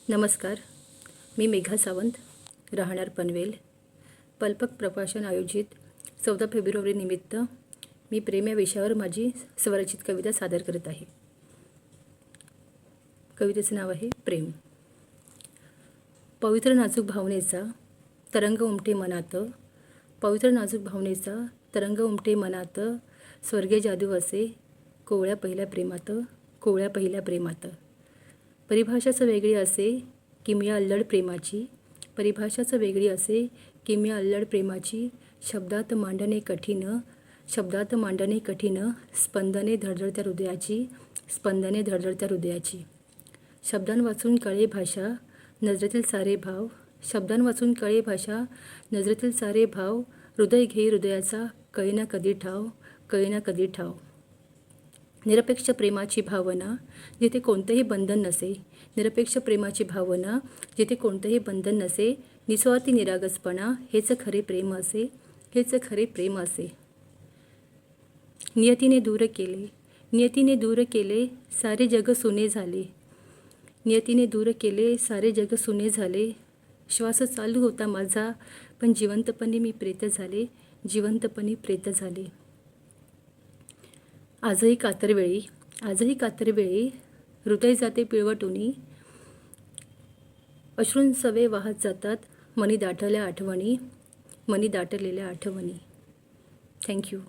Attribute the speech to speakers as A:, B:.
A: नमस्कार. मी मेघा सावंत, राहणार पनवेल. पल्पक प्रकाशन आयोजित 14 फेब्रुवारी निमित्त मी प्रेम या विषयावर माझी स्वरचित कविता सादर करत आहे. कवितेचं नाव आहे प्रेम. पवित्र नाजूक भावनेचा तरंग उमटे मनात, पवित्र नाजूक भावनेचा तरंग उमटे मनात, स्वर्गीय जादू असे कोवळ्या पहिल्या प्रेमात, कोवळ्या पहिल्या प्रेमात. परिभाषाच वेगळी असे किमया अल्लड प्रेमाची, परिभाषाच वेगळी असे किमया अल्लड प्रेमाची. शब्दात मांडणे कठीण, शब्दात मांडणे कठीण, स्पंदने धडधडत्या हृदयाची, स्पंदने धडधडत्या हृदयाची. शब्दांवाचून कळे भाषा नजरेतील सारे भाव, शब्दांवाचून कळे भाषा नजरेतील सारे भाव. हृदय घेई हृदयाचा कळेना कधी ठाव, कळेना कधी ठाव. निरपेक्ष प्रेमाची भावना जिथे कोणतेही बंधन नसे, निरपेक्ष प्रेमाची भावना जिथे कोणतेही बंधन नसे. निस्वार्थी निरागसपणा हेच खरे प्रेम असे, हेच खरे प्रेम असे. नियतीने दूर केले, नियतीने दूर केले सारे जग सुने झाले, नियतीने दूर केले सारे जग सुने झाले. श्वास चालू होता माझा पण जिवंतपणे मी प्रेत झाले, जिवंतपणे प्रेत झाले. आजही कातरवेळी, आजही कातरवेळी हृदय जाते पिळवटुनी, अश्रूंसवे वाहत जातात मनी दाटल्या आठवणी, मनी दाटलेल्या आठवणी. थँक्यू.